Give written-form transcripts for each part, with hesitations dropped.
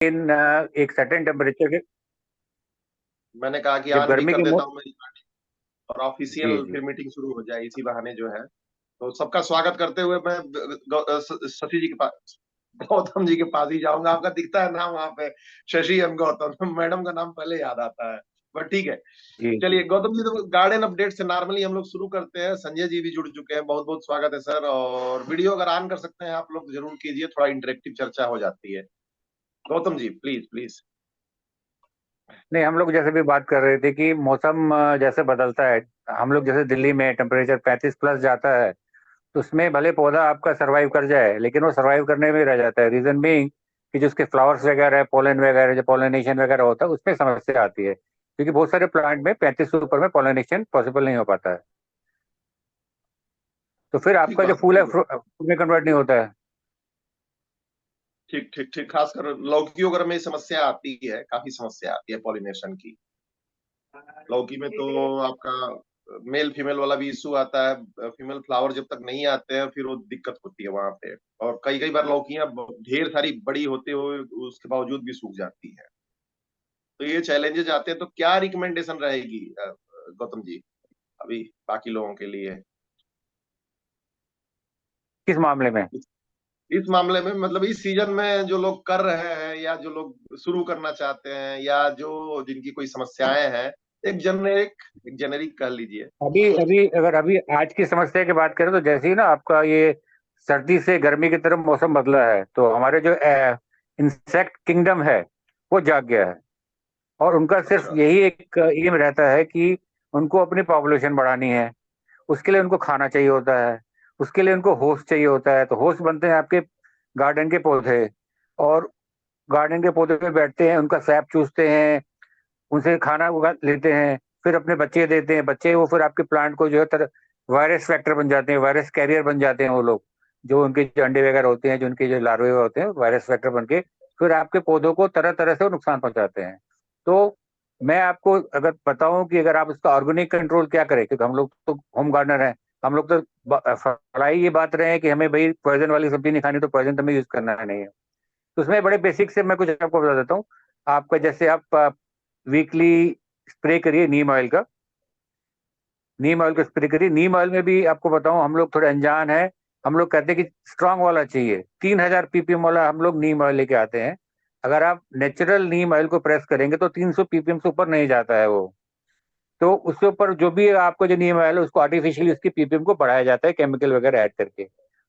इन एक certain temperature के मैंने कहा कि जब आज भी गर्मी कर के देता हूँ मेरी और जी ऑफिशियल जी फिर मीटिंग शुरू हो जाए इसी बहाने जो है। तो सबका स्वागत करते हुए मैं शशि जी के पास, गौतम जी के पास ही जाऊंगा। आपका दिखता है नाम वहां पे, शशि एम गौतम, मैडम का नाम पहले याद आता है, बट ठीक है। जी जी। चलिए गौतम जी, तो गार्डन अपडेट से नॉर्मली हम लोग शुरू करते हैं। संजय जी भी जुड़ चुके हैं, बहुत बहुत स्वागत है सर। और वीडियो अगर ऑन कर सकते हैं आप लोग जरूर कीजिए, थोड़ा इंटरेक्टिव चर्चा हो जाती है। Gautam ji please please. नहीं, हम लोग जैसे भी बात कर रहे थे कि मौसम जैसे बदलता है। हम लोग जैसे दिल्ली में टेम्परेचर 35 प्लस जाता है, तो उसमें भले पौधा आपका सरवाइव कर जाए, लेकिन वो सरवाइव करने में रह जाता है। रीजन बीइंग कि जो उसके फ्लावर्स वगैरह है, पोलन वगैरह, जो पोलिनेशन वगैरह होता है, उसमें समस्या आती है, क्योंकि बहुत सारे प्लांट में 35 से ऊपर में पोलिनेशन पॉसिबल नहीं हो पाता है। तो फिर ठीक आपका जो बात है, फूल है ठीक फूल में कन्वर्ट नहीं होता है। ठीक ठीक ठीक। खासकर लौकी वगैरह में समस्या आती है, काफी समस्या आती है पॉलिनेशन की। लौकी में तो आपका मेल फीमेल वाला भी इशू आता है। फीमेल फ्लावर जब तक नहीं आते हैं फिर वो दिक्कत होती है वहां पे। और कई कई बार लौकियां ढेर सारी बड़ी होते हुए उसके बावजूद भी सूख जाती है। तो ये चैलेंजेस आते हैं। तो क्या रिकमेंडेशन रहेगी गौतम जी अभी बाकी लोगों के लिए किस मामले में? इस मामले में? मतलब इस सीजन में जो लोग कर रहे हैं या जो लोग शुरू करना चाहते हैं या जो जिनकी कोई समस्याएं हैं, एक जेनेरिक कह लीजिए। अभी अभी अगर अभी आज की समस्या की बात करें, तो जैसे ही ना आपका ये सर्दी से गर्मी की तरफ मौसम बदला है, तो हमारे जो इंसेक्ट किंगडम है वो जाग गया है। और उनका सिर्फ अच्छा। यही एक एम रहता है कि उनको अपनी पॉपुलेशन बढ़ानी है। उसके लिए उनको खाना चाहिए होता है, उसके लिए उनको होस्ट चाहिए होता है। तो होस्ट बनते हैं आपके गार्डन के पौधे। और गार्डन के पौधे पे बैठते हैं, उनका सैप चूसते हैं, उनसे खाना उगा लेते हैं, फिर अपने बच्चे देते हैं। बच्चे वो फिर आपके प्लांट को जो है वायरस फैक्टर बन जाते हैं, वायरस कैरियर बन जाते हैं वो लोग। जो उनके जो अंडे वगैरह होते हैं, जो उनके जो लार्वे होते हैं, वायरस फैक्टर बन के फिर आपके पौधों को तरह तरह से वो नुकसान पहुंचाते हैं। तो मैं आपको अगर बताऊं कि अगर आप उसका ऑर्गेनिक कंट्रोल क्या करें, क्योंकि हम लोग तो होम गार्डनर हैं। हम लोग तो फलाई ये बात रहे हैं कि हमें भाई पॉइजन वाली सब्जी नहीं खानी, तो पॉइजन तो हमें यूज करना नहीं है। तो उसमें बड़े बेसिक से मैं कुछ आपको बता देता हूँ। आपका जैसे आप वीकली स्प्रे करिए नीम ऑयल का। नीम ऑयल का स्प्रे करिए। नीम ऑयल में भी आपको बताऊं, हम लोग थोड़े अनजान हैं। हम लोग कहते हैं कि स्ट्रांग वाला चाहिए, 3000 ppm वाला हम लोग नीम ऑयल लेके आते हैं। अगर आप नेचुरल नीम ऑयल को प्रेस करेंगे तो 300 ppm से ऊपर नहीं जाता है वो। तो उसके ऊपर जो भी आपको जो नीम ऑयल है, उसको आर्टिफिशियली उसकी पीपीएम को बढ़ाया जाता है केमिकल वगैरह ऐड करके।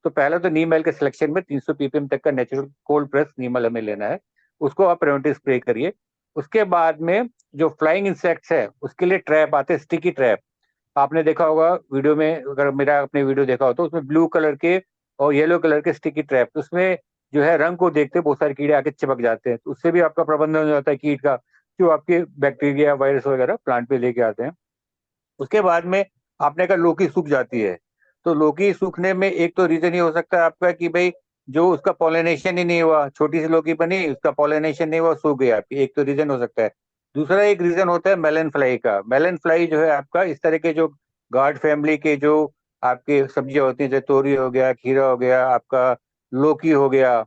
तो पहले तो नीम ऑयल के सिलेक्शन में 300 ppm तक का नेचुरल कोल्ड प्रेस नीम ऑयल हमें लेना है। उसको आप प्रिवेंटिव स्प्रे करिए। उसके बाद में जो फ्लाइंग इंसेक्ट्स है उसके लिए ट्रैप आते हैं, स्टिकी ट्रैप। आपने देखा होगा वीडियो में, अगर मेरा अपने वीडियो देखा हो तो उसमें ब्लू कलर के और येलो कलर के स्टिकी ट्रैप, उसमें जो है रंग को देखते बहुत सारे कीड़े आके चिपक जाते हैं। तो उससे भी आपका प्रबंधन हो जाता है कीट का, जो आपके बैक्टीरिया वायरस वगैरह प्लांट पे लेके आते हैं। उसके बाद में आपने कहा लौकी सूख जाती है। तो लौकी सूखने में एक तो रीजन ये हो सकता है आपका कि भाई जो उसका पॉलिनेशन ही नहीं हुआ, छोटी सी लौकी बनी, उसका पॉलिनेशन नहीं हुआ, सूख गई आपकी, एक तो रीजन हो सकता है। दूसरा एक रीजन होता है मेलन फ्लाई का। मेलन फ्लाई जो है आपका इस तरह के जो गार्ड फैमिली के जो आपके सब्जियां होती हैं, जैसे तोरी हो गया, खीरा हो गया, आपका लौकी हो गया,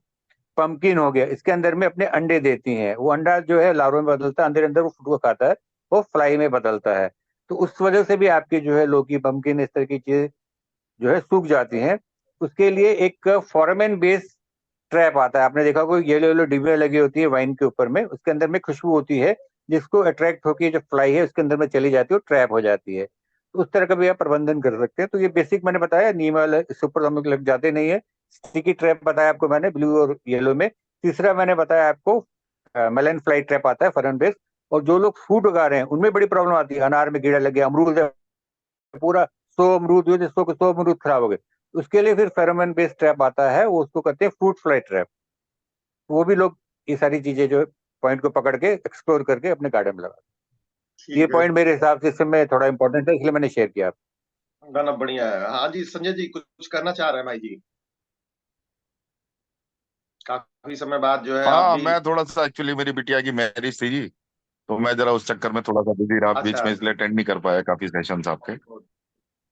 पंपकिन हो गया, इसके अंदर में अपने अंडे देती हैं। वो अंडा जो है लार्वा में बदलता है, अंदर अंदर वो फूड को खाता है, वो फ्लाई में बदलता है। तो उस वजह से भी आपकी जो है लौकी, पंपकिन, इस तरह की चीजें जो है सूख जाती हैं। उसके लिए एक फॉर्मेन बेस्ड ट्रैप आता है, आपने देखा कोई येलो येलो डिब्बियां लगी होती है वाइन के ऊपर में, उसके अंदर में खुशबू होती है, जिसको अट्रैक्ट होकर जो फ्लाई है उसके अंदर में चली जाती है, वो ट्रैप हो जाती है। तो उस तरह का भी आप प्रबंधन कर सकते हैं। तो ये बेसिक मैंने बताया, नीम वाला इसके ऊपर हम लोग लग जाते नहीं है। स्टिकी ट्रैप बताया आपको मैंने, ब्लू और येलो में। तीसरा मैंने बताया आपको मेलन फ्लाई ट्रैप आता है, फरन बेस। और जो लोग फ्रूट उगा रहे हैं उनमें बड़ी प्रॉब्लम आती है। अनार में कीड़ा लग गया, अमरूद है, पूरा 100 अमरूद हुए, 100 अमरूद खराब हो गए। उसके लिए फिर फेरोमोन बेस्ड ट्रैप आता है, वो उसको कहते हैं फ्रूट फ्लाई ट्रैप। वो भी लोग ये सारी चीजें जो पॉइंट को पकड़ के एक्सप्लोर करके अपने गार्डन में लगा। ये ठीक है। पॉइंट मेरे हिसाब से इस समय थोड़ा इंपॉर्टेंट है, इसलिए मैंने शेयर किया। गाना बढ़िया है। हाँ जी, संजय जी कुछ करना चाह रहे हैं भाई जी? काफी समय बाद जो है आप हाँ, भी। मैं थोड़ा सा एक्चुअली मेरी बिटिया की मैरिज थी जी, तो मैं जरा उस चक्कर में थोड़ा सा बिजी रहा बीच अच्छा। में, इसलिए अटेंड नहीं कर पाया काफी सेशंस आपके।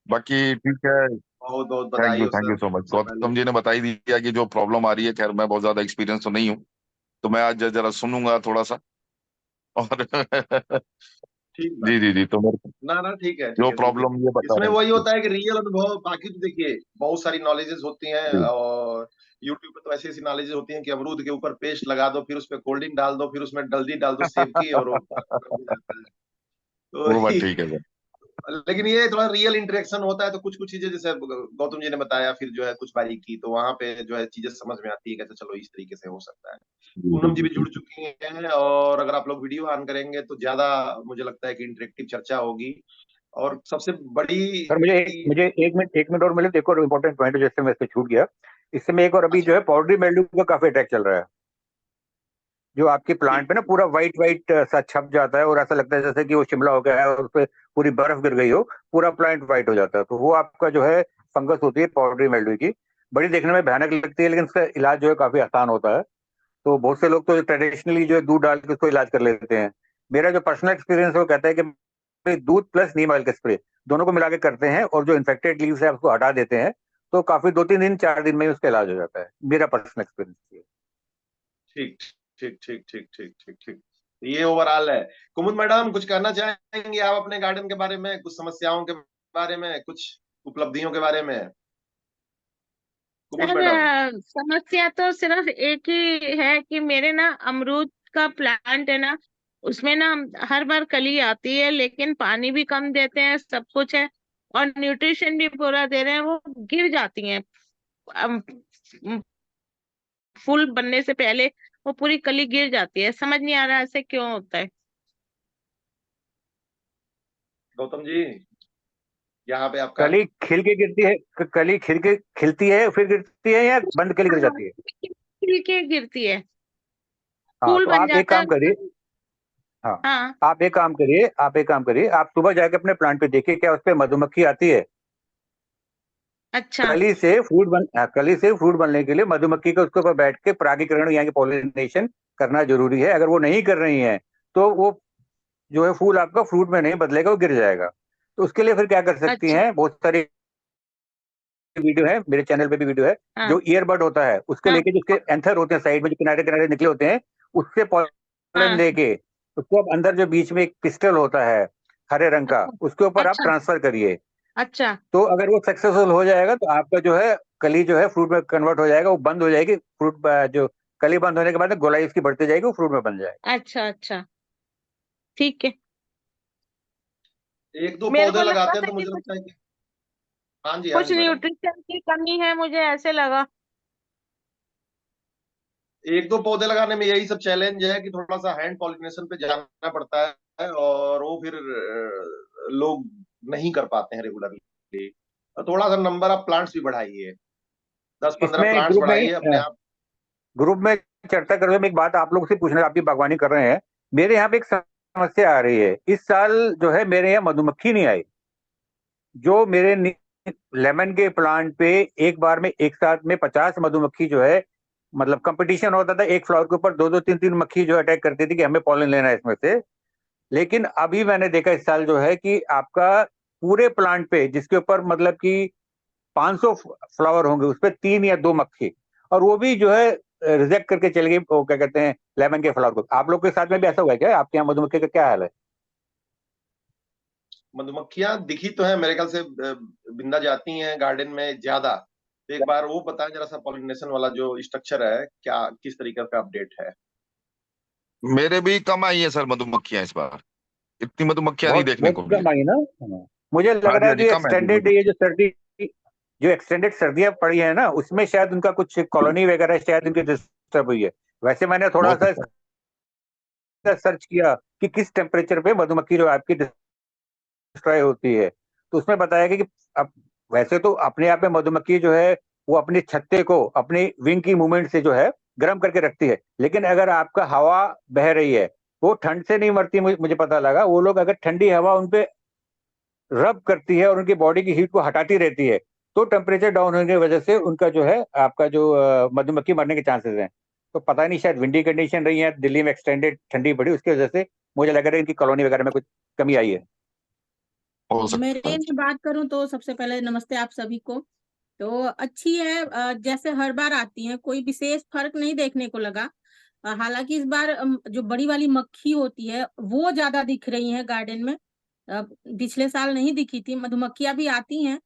बाकी ठीक है। बहुत बहुत बधाई हो thank you sir so much. सबसे पहले। गौतम जी ने बता ही दिया कि जो प्रॉब्लम आ रही है, खैर मैं बहुत ज्यादा एक्सपीरियंस तो नहीं हूँ, तो मैं आज जरा सुनूंगा थोड़ा सा। और ठीक बात। जी जी जी, तो मेरे को ना ना, ठीक है, ठीक जो है, बिल्कुल। प्रॉब्लम ये बता इसमें रहे वही थे। होता है कि रियल अनुभव, बाकी तो देखिए बहुत सारी नॉलेजेस होती हैं, जी, और यूट्यूब पे तो ऐसी ऐसी नॉलेजेस होती हैं कि अमरूद के ऊपर पेस्ट लगा दो, फिर उसमें कोल्ड ड्रिंक डाल दो, फिर उसमें जल्दी डाल दो सेब की, और वो हो जाता है। तो वो बात ठीक है सर। लेकिन ये थोड़ा रियल इंटरेक्शन होता है, तो कुछ कुछ चीजें जैसे गौतम जी ने बताया, फिर जो है कुछ बारीकी, तो वहां पे जो है चीजें समझ में आती है कि अच्छा चलो इस तरीके से हो सकता है। जी जी पूनम जी जी भी जी जुड़ चुकी हैं, और अगर आप लोग वीडियो ऑन करेंगे तो ज्यादा मुझे लगता है कि इंटरेक्टिव चर्चा होगी। और सबसे बड़ी, सर मुझे 1 मिनट और मिले तो एक और इम्पोर्टेंट पॉइंट है जिससे मैं इससे छूट गया। इससे में एक और अभी अच्छा, जो है पाउडरी मिल्ड्यू का काफी अटैक चल रहा है, जो आपके ठीक प्लांट पे ना ठीक। पूरा वाइट वाइट सा छप जाता है और ऐसा लगता है जैसे कि वो शिमला हो गया है और उस पर पूरी बर्फ गिर गई हो, पूरा प्लांट वाइट हो जाता है। तो वो आपका जो है फंगस होती है पाउडरी मिल्ड्यू की। बड़ी देखने में भयानक लगती है, लेकिन इसका इलाज जो है काफी आसान होता है। तो बहुत से लोग तो ट्रेडिशनली जो है दूध डाल के उसको इलाज कर लेते हैं। मेरा जो पर्सनल एक्सपीरियंस है वो कहता है कि भाई दूध प्लस नीम ऑयल का स्प्रे दोनों को मिला के करते हैं और जो इन्फेक्टेड लीव्स है उसको हटा देते हैं, तो काफी 2-3 दिन 4 दिन में ही उसका इलाज हो जाता है। मेरा पर्सनल एक्सपीरियंस है। ठीक ठीक ठीक ठीक ठीक ठीक ठीक। ये ओवरऑल है। कुमुद मैडम, कुछ कहना चाहेंगे आप अपने गार्डन के बारे में, कुछ समस्याओं के बारे में, कुछ उपलब्धियों के बारे में? कुमुद सर मैडम। समस्या तो सिर्फ एक ही है कि मेरे ना अमरूद का प्लांट है ना, उसमें ना हर बार कली आती है, लेकिन पानी भी कम देते हैं, सब कुछ है और न्यूट्रिशन भी पूरा दे रहे हैं, वो गिर जाती हैं। अम, फूल बनने से पहले वो पूरी कली गिर जाती है। समझ नहीं आ रहा ऐसे क्यों होता है। गौतम जी, यहाँ पे आपका। कली खिल के गिरती है, कली खिल के खिलती है फिर गिरती है या बंद कली गिर हाँ, जाती है? खिल के गिरती है, हाँ फूल तो बन आप एक जाता है काम करिए। उसमें। हाँ, हाँ। आप एक काम करिए, आप सुबह जाके अपने प्लांट पे देखिए क्या उस पे मधुमक्खी आती है। अच्छा कली से फ्रूट बनने के लिए मधुमक्खी को उसके ऊपर बैठ के परागीकरण यानी कि पॉलिनेशन करना जरूरी है। अगर वो नहीं कर रही है तो वो जो है फूल आपका फ्रूट में नहीं बदलेगा, वो गिर जाएगा। तो उसके लिए फिर क्या कर सकती अच्छा। हैं, बहुत सारी वीडियो है, मेरे चैनल पे भी वीडियो है। हाँ जो ईयरबड होता है उसके हाँ लेके, जिसके एंथर होते हैं साइड में जो किनारे किनारे निकले होते हैं, उससे पॉलन हाँ। लेके उसको आप अंदर जो बीच में एक पिस्टल होता है हरे रंग का, अच्छा उसके ऊपर आप अच्छा ट्रांसफर करिए। अच्छा। तो अगर वो सक्सेसफुल हो जाएगा तो आपका जो है कली जो है फ्रूट में कन्वर्ट हो जाएगा, वो बंद हो जाएगी। फ्रूट जो कली बंद होने के बाद गोलाई उसकी बढ़ती जाएगी, वो फ्रूट में बन जाएगा। अच्छा अच्छा। ठीक है। एक दो मेरे पौधे को लगा लगाते हैं था तो कि मुझे कुछ लगता है कि, हाँ जी, हाँ कुछ जी मैडम। न्यूट्रिशन की कमी है, मुझे ऐसे लगा। एक दो पौधे लगाने में यही सब चैलेंज है कि थोड़ा सा हैंड पॉलिनेशन पे जाना पड़ता है, और वो फिर लोग नहीं कर पाते हैं रेगुलरली। थोड़ा सा नंबर ऑफ प्लांट्स भी बढ़ाइए, 10-15 इसमें प्लांट्स बढ़ाइए अपने आप। ग्रुप में चर्चा कर रहे में एक बात आप लोग से पूछना, आप भी बागवानी कर रहे हैं। मेरे यहाँ पे एक समस्या आ रही है इस साल, जो है मेरे यहाँ मधुमक्खी नहीं आई। जो मेरे लेमन के प्लांट पे एक बार में एक साथ में 50 मधुमक्खी जो है, मतलब कंपटीशन होता था, एक फ्लावर के ऊपर दो दो तीन तीन मक्खी जो अटैक करती थी कि हमें पॉलन लेना है इसमें से। लेकिन अभी मैंने देखा इस साल जो है कि आपका पूरे प्लांट पे जिसके ऊपर मतलब कि 500 फ्लावर होंगे उस पे 3 या 2 मक्खी, और वो भी जो है रिजेक्ट करके चल गई, वो क्या कहते हैं, लेमन के फ्लावर को। आप लोग के साथ में भी ऐसा हुआ है क्या? आपके यहाँ मधुमक्खी का क्या हाल है? मधुमक्खियां दिखी तो है मेरे ख्याल से, बिंदा जाती हैं गार्डन में ज्यादा। तो एक बार वो बताएं जरा सा, पॉलिनेशन वाला जो स्ट्रक्चर है क्या, किस तरीके का अपडेट है? मेरे भी कम आई है सर मधुमक्खियां इस बार। इतनी मधुमक्खियां नहीं बहुत देखने बहुत को मिली। कम आई ना। हाँ। मुझे लग हाँ जी रहा हाँ है जी, जो कम है अभी एक्सटेंडेड ये मधुमक्खी। जो एक्सटेंडेड सर्दियां पड़ी है ना, उसमें शायद उनका कुछ कॉलोनी वगैरह शायद उनकी डिस्टर्ब हुई है। वैसे मैंने हो थोड़ा सा सकता है। सर्च किया कि किस टेम्परेचर पे मधुमक्खी जो आपकी डिस्ट्रॉय होती है, तो उसमें बताया गया कि अब वैसे तो अपने आप में मधुमक्खी जो है वो अपनी छत्ते को अपनी विंग की मूवमेंट से जो है गर्म करके रखती है। लेकिन अगर आपका हवा बह रही है, वो ठंड से नहीं मरती। मुझे पता लगा वो लोग अगर ठंडी हवा उनपे रब करती है और उनकी बॉडी की हीट को हटाती रहती है, तो टेम्परेचर डाउन होने की वजह से उनका जो है आपका जो मधुमक्खी मरने के चांसेस हैं। तो पता नहीं शायद विंडी कंडीशन रही है दिल्ली में, एक्सटेंडेड ठंडी पड़ी, उसकी वजह से मुझे लग रहा है इनकी कॉलोनी वगैरह में कुछ कमी आई है। हो सकता मेरे है। में बात करूं तो सबसे पहले नमस्ते आप सभी को। तो अच्छी है, जैसे हर बार आती है, कोई विशेष फर्क नहीं देखने को लगा। हालांकि इस बार जो बड़ी वाली मक्खी होती है वो ज्यादा दिख रही है गार्डन में। पिछले साल नहीं दिखी थी। मधुमक्खियां भी आती हैं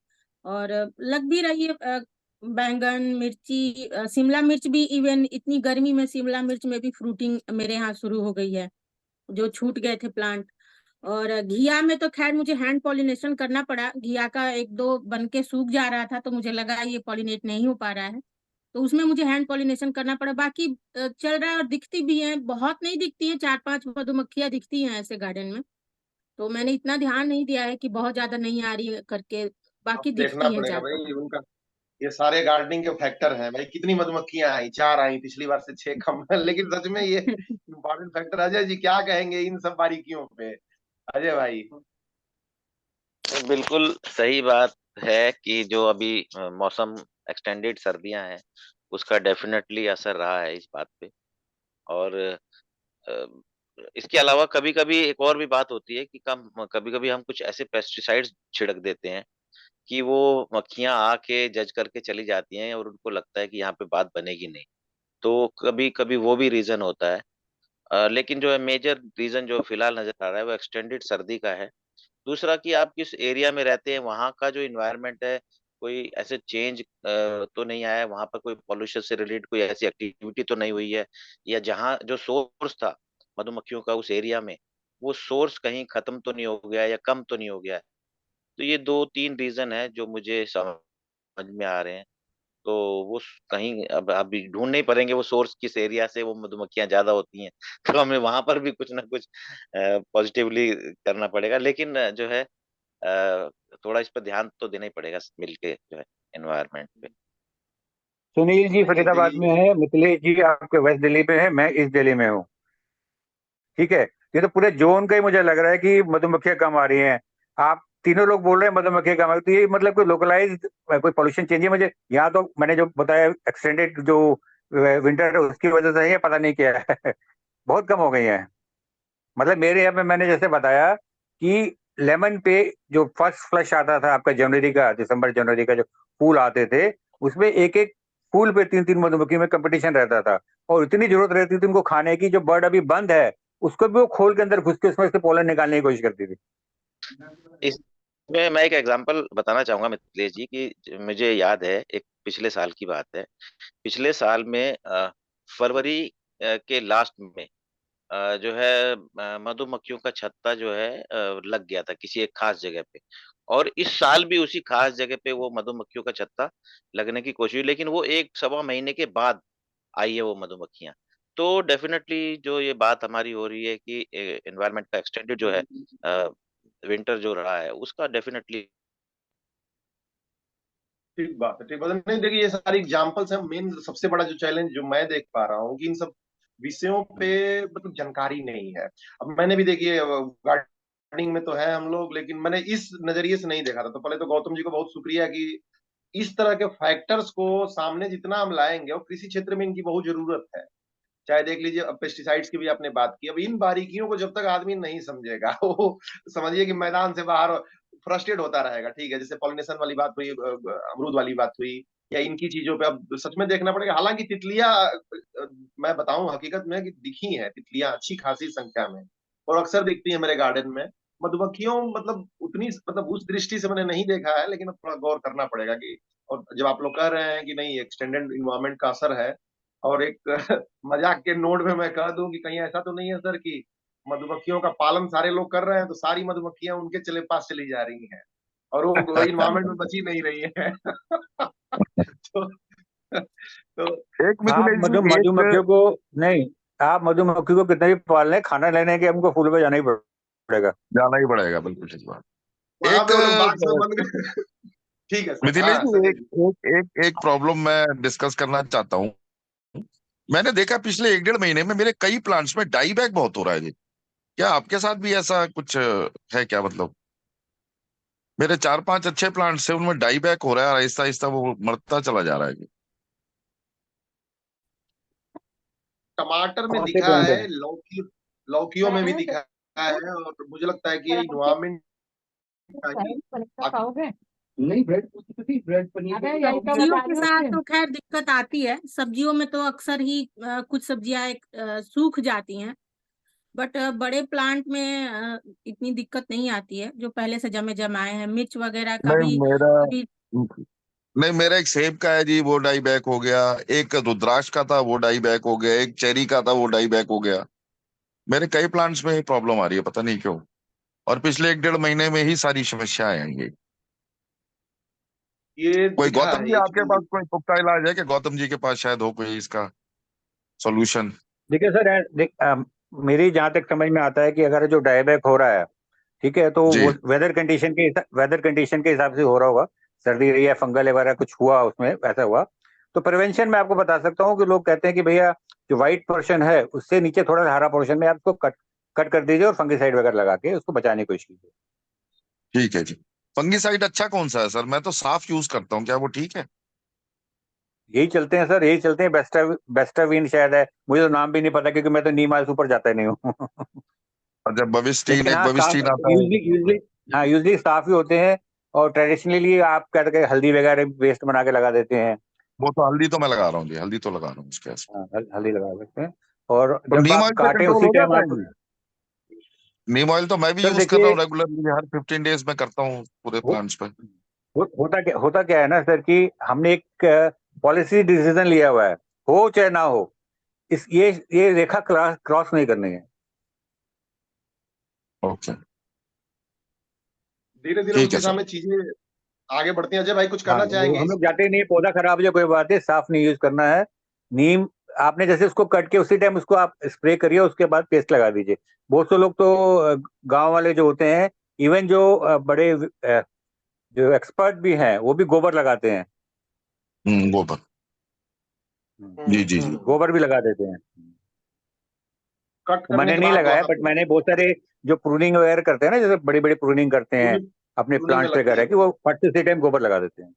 और लग भी रही है। बैंगन, मिर्ची, शिमला मिर्च भी, इवन इतनी गर्मी में शिमला मिर्च में भी फ्रूटिंग मेरे यहाँ शुरू हो गई है, जो छूट गए थे प्लांट। और घिया में तो खैर मुझे हैंड पॉलिनेशन करना पड़ा। घिया का एक दो बन के सूख जा रहा था तो मुझे लगा ये पॉलिनेट नहीं हो पा रहा है, तो उसमें मुझे हैंड पॉलिनेशन करना पड़ा। बाकी चल रहा है और दिखती भी है, बहुत नहीं दिखती है, 4-5 मधुमक्खियां दिखती हैं ऐसे गार्डन में। तो मैंने इतना ध्यान नहीं दिया है कि बहुत ज्यादा नहीं आ रही है करके, अब बाकी देखना दिखती हैं पड़ेगा 4-5। भाई उनका। ये सारे गार्डनिंग के फैक्टर हैं भाई। कितनी मधुमक्खियां आई? 4 आई, पिछली बार से 6 कम। लेकिन सच में ये इम्पोर्टेंट फैक्टर। अजय जी क्या कहेंगे इन सब बारीकियों पे? अजय भाई। बिल्कुल सही बात है कि जो अभी मौसम एक्सटेंडेड सर्दियां हैं उसका डेफिनेटली असर रहा है इस बात पे। और अ, इसके अलावा कभी कभी एक और भी बात होती है कि कभी कभी हम कुछ ऐसे पेस्टिसाइड्स छिड़क देते हैं कि वो मक्खियां आके जज करके चली जाती हैं और उनको लगता है कि यहाँ पे बात बनेगी नहीं। तो कभी कभी वो भी रीजन होता है। लेकिन जो है मेजर रीजन जो फिलहाल नजर आ रहा है वो एक्सटेंडेड सर्दी का है। दूसरा कि आप किस एरिया में रहते हैं, वहाँ का जो इन्वायरमेंट है, कोई ऐसे चेंज तो नहीं आया है, वहाँ पर कोई पॉल्यूशन से रिलेटेड कोई ऐसी एक्टिविटी तो नहीं हुई है, या जहाँ जो सोर्स था मधुमक्खियों का उस एरिया में, वो सोर्स कहीं खत्म तो नहीं हो गया है या कम तो नहीं हो गया है। तो ये 2-3 रीजन है जो मुझे समझ में आ रहे हैं। तो वो कहीं अब अभी ढूंढने ही पड़ेंगे वो सोर्स किस एरिया से वो मधुमक्खियां ज्यादा होती हैं। तो हमें वहां पर भी कुछ ना कुछ पॉजिटिवली करना पड़ेगा। लेकिन जो है थोड़ा इस पर ध्यान तो देना ही पड़ेगा मिलके जो है एनवायरनमेंट पे। सुनील जी नहीं नहीं, फरीदाबाद में देखिए है, मिथिलेश जी आपके वेस्ट दिल्ली में है, मैं ईस्ट दिल्ली में हूँ। ठीक है। ये तो पूरे जोन का ही मुझे लग रहा है कि मधुमक्खियां कम आ रही हैं। आप तीनों लोग बोल रहे हैं मधुमक्खियां कम आ रही, तो ये मतलब कोई लोकलाइज कोई पॉल्यूशन चेंज है? मुझे यहाँ तो मैंने जो बताया एक्सटेंडेड जो विंटर है उसकी वजह से है, पता नहीं क्या है। बहुत कम हो गई है। मतलब मेरे यहाँ पे मैंने जैसे बताया कि लेमन पे जो फर्स्ट फ्लश आता था आपका जनवरी का, दिसंबर जनवरी का जो फूल आते थे, उसमें एक एक फूल पे 3-3 मधुमक्खी में कंपटीशन रहता था। और इतनी जरूरत रहती थी उनको खाने की, जो बर्ड अभी बंद है उसको भी वो खोल के अंदर घुस के उसमें से पोलन निकालने की कोशिश करती थी। इसमें मैं एक एग्जांपल बताना चाहूंगा मिथिलेश जी की मुझे याद है, एक पिछले साल की बात है। पिछले साल में फरवरी के लास्ट में जो है मधुमक्खियों का छत्ता जो है लग गया था किसी एक खास जगह पे। और इस साल भी उसी खास जगह पे वो मधुमक्खियों का छत्ता लगने की कोशिश हुई, लेकिन वो 1-1.25 महीने के बाद आई है वो मधुमक्खियां। तो डेफिनेटली जो ये बात हमारी हो रही है कि एनवायरनमेंट का एक्सटेंडेड जो है विंटर जो रहा है उसका डेफिनेटली। ठीक बात है, ठीक बात है। नहीं देखिए ये सारी एग्जांपल्स हैं। मेन सबसे बड़ा जो चैलेंज जो मैं देख पा रहा हूँ कि इन सब विषयों पे मतलब जानकारी नहीं है। अब मैंने भी देखिए गार्डनिंग में तो है हम लोग, लेकिन मैंने इस नजरिए से नहीं देखा था। तो पहले तो गौतम जी को बहुत शुक्रिया कि इस तरह के फैक्टर्स को सामने जितना हम लाएंगे, और कृषि क्षेत्र में इनकी बहुत जरूरत है। चाहे देख लीजिए, अब पेस्टिसाइड्स की भी आपने बात की। अब इन बारीकियों को जब तक आदमी नहीं समझेगा वो समझिए कि मैदान से बाहर फ्रस्ट्रेट होता रहेगा। ठीक है, जैसे पॉलिनेशन वाली बात हुई, अमरूद वाली बात हुई, या इनकी चीजों पे अब सच में देखना पड़ेगा। हालांकि तितलियां, मैं बताऊं हकीकत में कि दिखी हैं तितलियां अच्छी खासी संख्या में, और अक्सर दिखती है मेरे गार्डन में। मधुमक्खियों मतलब उतनी मतलब उस दृष्टि से मैंने नहीं देखा है, लेकिन अब थोड़ा गौर करना पड़ेगा कि। और जब आप लोग कह रहे हैं कि नहीं एक्सटेंडेड इन्वायरमेंट का असर है, और एक मजाक के नोट में मैं कह दूं कि कहीं ऐसा तो नहीं है सर कि मधुमक्खियों का पालन सारे लोग कर रहे हैं तो सारी मधुमक्खियां उनके चले पास चली जा रही हैं और वो इन्वायरमेंट में बची नहीं रही है। तो एक आप मिथिलेश जी एक मधुमक्खियों को नहीं, आप मधुमक्खी को कितना भी पाल लें, खाना लेने के हमको फूल पे जाना ही पड़ेगा। जाना ही पड़ेगा, बिल्कुल ठीक बात। वहां एक पे वो लोग बाक्स में बंद कर। ठीक है सर, मिथिलेश हाँ जी संजय एक जी। एक एक एक प्रॉब्लम मैं डिस्कस करना चाहता हूँ। मैंने देखा पिछले 1-1.5 महीने में मेरे कई प्लांट्स में डाई बैक बहुत हो रहा है जी। क्या आपके साथ भी ऐसा कुछ है क्या? मतलब मेरे 4-5 अच्छे प्लांट्स है उनमें डाई बैक हो रहा है और आहिस्ता आहिस्ता वो मरता चला जा रहा है जी। टमाटर में कौन से दिखा प्लांट है? है, लौकियों में भी दिखा है, और मुझे लगता है कि ये इन्वायरमेंट का ही नहीं, ब्रेड ब्रेड पनीर सब्जियों के साथ तो खैर दिक्कत आती है, सब्जियों में तो अक्सर ही कुछ सब्जियां सूख जाती हैं, बट बड़े प्लांट में इतनी दिक्कत नहीं आती है, जो पहले से जमे जमाए हैं। मिर्च वगैरह का नहीं भी मेरा अभी नहीं, मेरा एक सेब का है जी, वो डाई बैक हो गया। एक रुद्राक्ष का था, वो डाई बैक हो गया। एक चेरी का था, वो डाई बैक हो गया। मेरे कई प्लांट्स में ही प्रॉब्लम आ रही है, पता नहीं क्यों। और पिछले 1-1.5 महीने में ही सारी समस्याएं आई ये। ये कोई दिखा गौतम है जी ये आपके पास कोई पुख्ता इलाज है कि गौतम जी के पास शायद हो कोई इसका सॉल्यूशन? देखिए सर, मेरी जहां तक समझ में आता है कि अगर जो डायबैक हो रहा है, ठीक है, तो जी। वो वेदर कंडीशन के हिसाब से हो रहा होगा। सर्दी रही है, फंगल वगैरह कुछ हुआ उसमें, ऐसा हुआ। तो प्रिवेंशन में आपको बता सकता हूँ कि लोग कहते हैं कि भैया जो व्हाइट पोर्शन है उससे नीचे थोड़ा सा हरा पोर्शन में आप उसको कट कट कर दीजिए और फंगिसाइड वगैरह लगा के उसको बचाने की कोशिश कीजिए। ठीक है जी। फंगीसाइड अच्छा कौन सा है सर? मैं तो साफ यूज करता हूँ, क्या वो ठीक है? यही चलते हैं सर, यही चलते हैं। बेस्टावीन शायद है, मुझे तो नाम भी नहीं पता क्योंकि मैं तो नीम आइल ऊपर जाता ही नहीं हूँ। और जब बविस्टीन, लेकिन एक हाँ, साफ बविस्टीन आता है। यूजली यूजली हाँ, यूजली साफ ही होते हैं। और ट्रेडिशनली आप क्या कहते हैं, हल्दी वगैरह पेस्ट बना के लगा देते हैं। वो तो हल्दी तो मैं लगा रहा हूँ जी, हल्दी तो लगा रहा हूँ उसके आसपास। हाँ, हल्दी लगा सकते हैं। और तो जब नीम आप ऑयल से काटें कंट्रोल उसी हो टाइम जाता है आप। जी? नीम ऑयल तो मैं भी सर यूज कर रहा देखिए, हूँ रेगुलरली, हर 15 डेज में करता हूँ पूरे हो, प्लांट्स पे। होता क्या है ना सर कि हमने एक पॉलिसी डिसीजन लिया हुआ है, हो चाहे ना हो, इस ये रेखा क्रॉस नहीं करनी है। ओके। धीरे धीरे उस ठीक है दिशा सर। में चीजें आगे बढ़ती हैं। अजय भाई कुछ हाँ, कहना वो चाहेंगे हम इस लोग जाते ही नहीं, पौधा खराब हो जाए कोई बात है, साफ नहीं यूज करना है। नीम आपने जैसे उसको कट के उसी टाइम उसको आप स्प्रे करिए, उसके बाद पेस्ट लगा दीजिए। बहुत से लोग तो गांव वाले जो होते हैं, इवन जो बड़े जो एक्सपर्ट भी हैं, वो भी गोबर लगाते हैं। गोबर। जी जी जी। गोबर भी लगा देते हैं। कट वो करने मैंने के नहीं बाद लगाया, वहां बट पे मैंने बहुत सारे जो प्रूनिंग वगैरह करते हैं ना, जैसे बड़ी बड़ी प्रूनिंग करते हैं प्रूनिंग अपने प्रूनिंग में प्लांट्स लगती है वगैरह की, वो फट से उसी टाइम गोबर लगा देते हैं।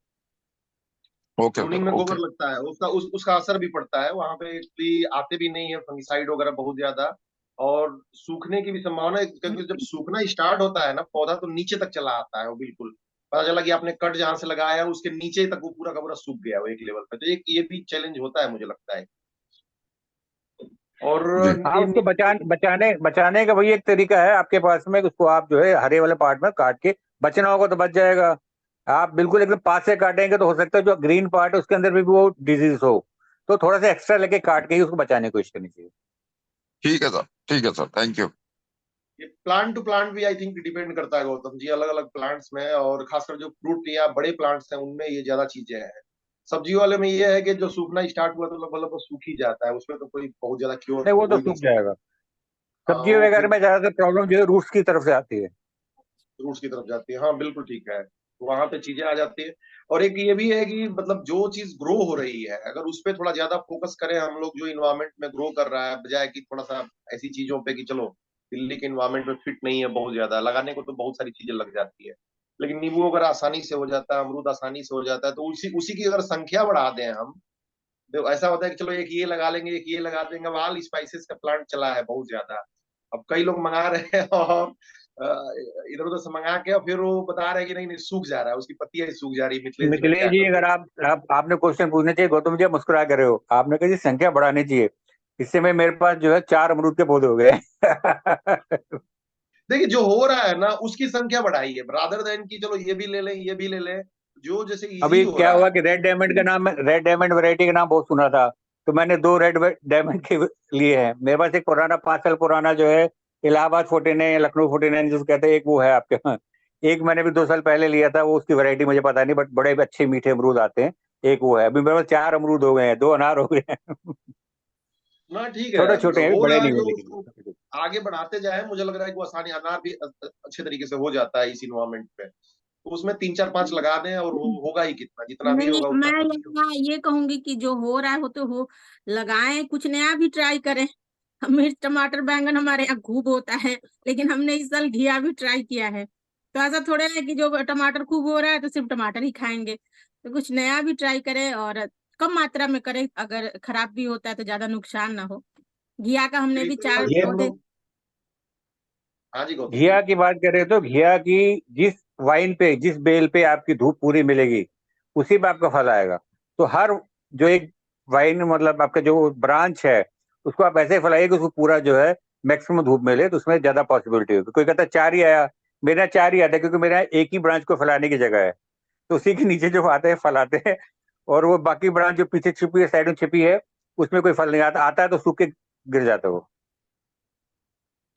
Okay pruning sir. में ओके। गोबर लगता है, उसका असर भी पड़ता है वहां पे। एक्चुअली आते भी नहीं है फंगिसाइड वगैरह बहुत ज्यादा। और सूखने की भी संभावना है, क्योंकि जब सूखना स्टार्ट होता है ना पौधा, तो नीचे तक चला आता है वो बिल्कुल। पता चला कि आपने कट जहां से लगाया है उसके नीचे तक वो पूरा का पूरा सूख गया वो एक लेवल पे। तो एक ये भी चैलेंज होता है मुझे लगता है। और जी। हाँ, उसको बचाने का वही एक तरीका है आपके पास में, कि उसको आप जो है हरे वाले पार्ट में काट के, बचना होगा तो बच जाएगा। आप बिल्कुल एकदम पास से काटेंगे तो हो सकता है जो ग्रीन पार्ट है उसके अंदर भी वो डिजीज हो, तो थोड़ा सा एक्स्ट्रा लेके काट के ही उसको बचाने की कोशिश करनी चाहिए। ठीक है सर। ठीक है सर, थैंक यू। ये प्लांट टू प्लांट भी आई थिंक डिपेंड करता है गौतम जी, अलग अलग प्लांट्स में। और खासकर जो फ्रूट या बड़े प्लांट्स हैं उनमें ये ज्यादा चीजें हैं। सब्जी वाले में ये है कि जो सूखना स्टार्ट हुआ तो लगभग वो सूख ही जाता है, उसमें तो कोई बहुत ज्यादा क्योर नहीं, वो हो तो ही नहीं सूख सकता। जाएगा। हाँ, सब्जी वो वगैरह फिर में ज्यादातर प्रॉब्लम जो है रूट्स की तरफ से आती है। रूट्स की तरफ जाती है। हाँ बिल्कुल ठीक है, वहां पे चीजें आ जाती है। और एक ये भी है कि मतलब जो चीज ग्रो हो रही है, अगर उस पर थोड़ा ज्यादा फोकस करें हम लोग, जो इन्वायरमेंट में ग्रो कर रहा है, बजाय कि थोड़ा सा ऐसी चीजों पे कि चलो दिल्ली के इन्वायरमेंट में फिट नहीं है, बहुत ज्यादा लगाने को तो बहुत सारी चीजें लग जाती है। लेकिन नींबू अगर आसानी से हो जाता है, अमरूद आसानी से हो जाता है, तो उसी उसी की अगर संख्या बढ़ा दें हम, तो ऐसा होता है कि चलो एक ये लगा लेंगे, एक ये लगा देंगे। अब ऑल स्पाइसेस का प्लांट चला है बहुत ज्यादा। अब कई लोग मंगा रहे हैं और इधर उधर से मंगा के, और फिर वो बता रहे हैं कि नहीं नहीं सूख जा रहा है, उसकी पत्तियां ही सूख जा रही है, मिथिलेश जी मैं मिथिलेश क्या जी, करूँ। अगर आपने क्वेश्चन पूछने चाहिए, गौतम जी आप मुस्कुरा कर रहे हो, आपने कहा जी संख्या बढ़ानी चाहिए। इससे में मेरे पास जो है 4 अमरूद के पौधे हो गए। देखिए जो हो रहा है ना उसकी संख्या बढ़ाई है, रादर देन की चलो ये भी ले लें ये भी ले लें। जो जैसे इजी अभी हो क्या रहा हुआ है। कि रेड डायमंड वैरायटी का नाम बहुत सुना था, तो मैंने 2 रेड डायमंड के लिए हैं। मेरे पास एक पुराना 5 साल पुराना जो है इलाहाबाद 49 या लखनऊ 49 जिसको कहते हैं, एक वो है आपके पास। एक मैंने भी 2 साल पहले लिया था, वो उसकी वैरायटी मुझे पता नहीं, बट बड़े अच्छे मीठे अमरूद आते हैं। एक वो है, अभी मेरे पास 4 अमरूद हो गए हैं, 2 अनार हो गए हैं। ना ठीक है, छोटे छोटे हैं, हो बड़े रहा है नहीं जो हुए लेकिन। उसको आगे बढ़ाते जाए, मुझे लग रहा है कि वो आसानी अनार भी अच्छे तरीके से हो जाता है इस इन्वायरमेंट पे। तो उसमें 3 4 5 लगा दें और होगा ही कितना, जितना भी नहीं, होगा मैं उतना सब्जी होगा। यहाँ ये कहूंगी कि जो हो रहा है हो तो हो, लगाएं, कुछ नया भी ट्राई करें। मिर्च टमाटर बैंगन हमारे यहाँ खूब होता है, लेकिन हमने इस साल घिया भी ट्राई किया है। तो ऐसा थोड़ा है कि जो टमाटर खूब हो रहा है तो सिर्फ टमाटर ही खाएंगे। तो कुछ नया भी ट्राई करें और कम मात्रा में करें, अगर खराब भी होता है तो ज्यादा नुकसान ना हो। घिया का हमने भी ठीक है, 4 ये हम पौधे। लोग। हाँ जी गौतम जी। घिया की बात करें तो घिया की जिस वाइन पे, जिस बेल पे आपकी धूप पूरी मिलेगी, उसी पे आपका फल आएगा। तो हर जो एक वाइन मतलब आपका जो ब्रांच है, उसको आप ऐसे फैलाइए कि उसको पूरा जो है मैक्सिमम धूप मिले, तो उसमें ज्यादा पॉसिबिलिटी होगी। कोई कहता है 4 ही आया, मेरे यहाँ 4 ही आता है, क्योंकि मेरे यहाँ एक ही ब्रांच को फैलाने की जगह है। तो उसी के नीचे जो आते हैं फैलाते हैं, और वो बाकी ब्रांच जो पीछे छिपी है, साइड में छिपी है, उसमें कोई फल नहीं आता, आता है तो सूख के गिर जाता है वो।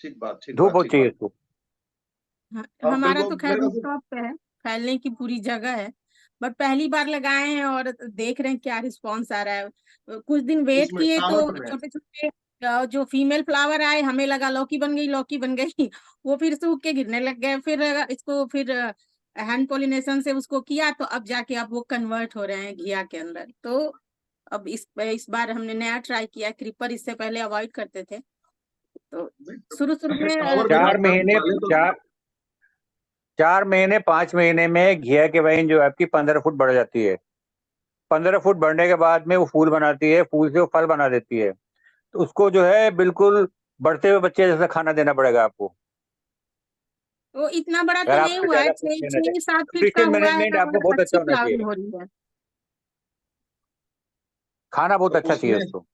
ठीक बात, ठीक धूप बात, बहुत ठीक चाहिए बात। इसको। हाँ, अब मेरे हमारा को तो खैर मेरे को रूफटॉप पे है, फैलने की पूरी जगह है, बट पहली बार लगाए हैं और देख रहे हैं क्या रिस्पांस आ रहा है। कुछ दिन वेट उसमें किए तो सामर्थ्य में छोटे छोटे जो फीमेल फ्लावर आए, हमें लगा लौकी बन गई, लौकी बन गई वो फिर सूख के गिरने लग गए। फिर इसको फिर हैंड पोलिनेशन से उसको किया, तो अब जाके अब वो कन्वर्ट हो रहे हैं घिया के अंदर। तो अब इस बार हमने नया ट्राई किया, क्रीपर इससे पहले अवॉइड करते थे। तो शुरू शुरू में टावर में ना 4 महीने पहले तो 4 महीने 5 महीने में घिया की वाइन जो है आपकी 15 फुट बढ़ जाती है। 15 फुट बढ़ने के बाद में वो फूल बनाती है, फूल से वो फल बना देती है। तो उसको जो है बिल्कुल बढ़ते हुए बच्चे जैसा खाना देना पड़ेगा आपको, वो इतना बड़ा तो अगर नहीं आपको हुआ है, ज्यादा फूल छह देना छह चाहिए। सात फीट का न्यूट्रिशन हुआ है, मैनेजमेंट आपको और बहुत अच्छा अच्छी होना चाहिए, फ्लावरिंग हो रही है। खाना बहुत तो अच्छा चाहिए उसमें उसको।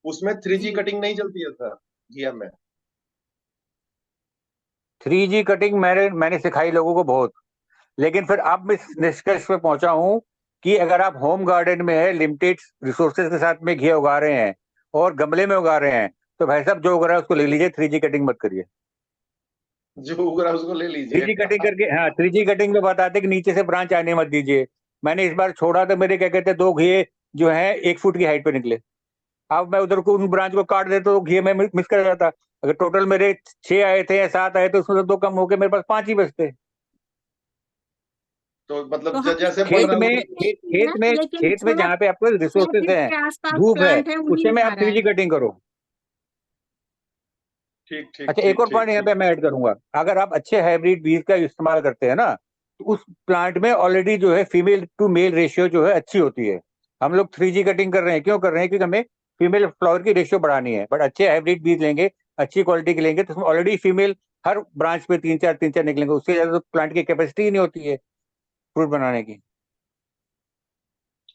उसमें 3G जी। कटिंग नहीं चलती है सर घिया में? 3G कटिंग मैंने सिखाई लोगों को बहुत, लेकिन फिर अब मैं इस निष्कर्ष पे पहुंचा हूं कि अगर आप होम गार्डन में है, लिमिटेड रिसोर्सेज के साथ में घिया उगा रहे हैं और गमले में उगा रहे हैं, तो भाई साहब जो उग रहा है उसको ले लीजिए, 3G कटिंग मत करिए। जो उग रहा है उसको ले लीजिए। 3G कटिंग करके, हाँ 3G कटिंग में बताते कि नीचे से ब्रांच आने मत दीजिए। मैंने इस बार छोड़ा तो मेरे क्या कहते हैं 2 घिए जो है 1 फुट की हाइट पे निकले। अब मैं उधर को उन ब्रांच को काट देता तो घिए में मिस कर जाता। अगर टोटल मेरे 6 आए थे या 7 आए थे, उसमें से 2 कम हो के मेरे पास 5 ही बचते। तो तो मतलब हमने जैसे बढ़ खेत रहा है में वो नहीं किया, लेकिन खेत में जो जहाँ पे आपके 6 रिसोर्सेज फीट हैं, के आसपास धूप है, प्लांट है वही उससे में उठा आप रहा 3G है। कटिंग करो। ठीक ठीक अच्छा, एक ठीक और ठीक पॉइंट यहाँ ठीक। पे मैं ऐड करूंगा। अगर आप अच्छे हाइब्रिड बीज का इस्तेमाल करते हैं ना, तो उस प्लांट में ऑलरेडी जो है फीमेल टू मेल रेशियो जो है अच्छी होती है। हम लोग 3G कटिंग कर रहे हैं, क्यों कर रहे हैं? क्योंकि हमें फीमेल फ्लावर की रेशियो बढ़ानी है। बट अच्छे हाइब्रिड बीज लेंगे, अच्छी क्वालिटी के लेंगे, तो उसमें ऑलरेडी फीमेल हर ब्रांच पे 3-4 निकलेंगे, उससे ज्यादा तो प्लांट की कैपेसिटी ही नहीं होती है फ्रूट बनाने की।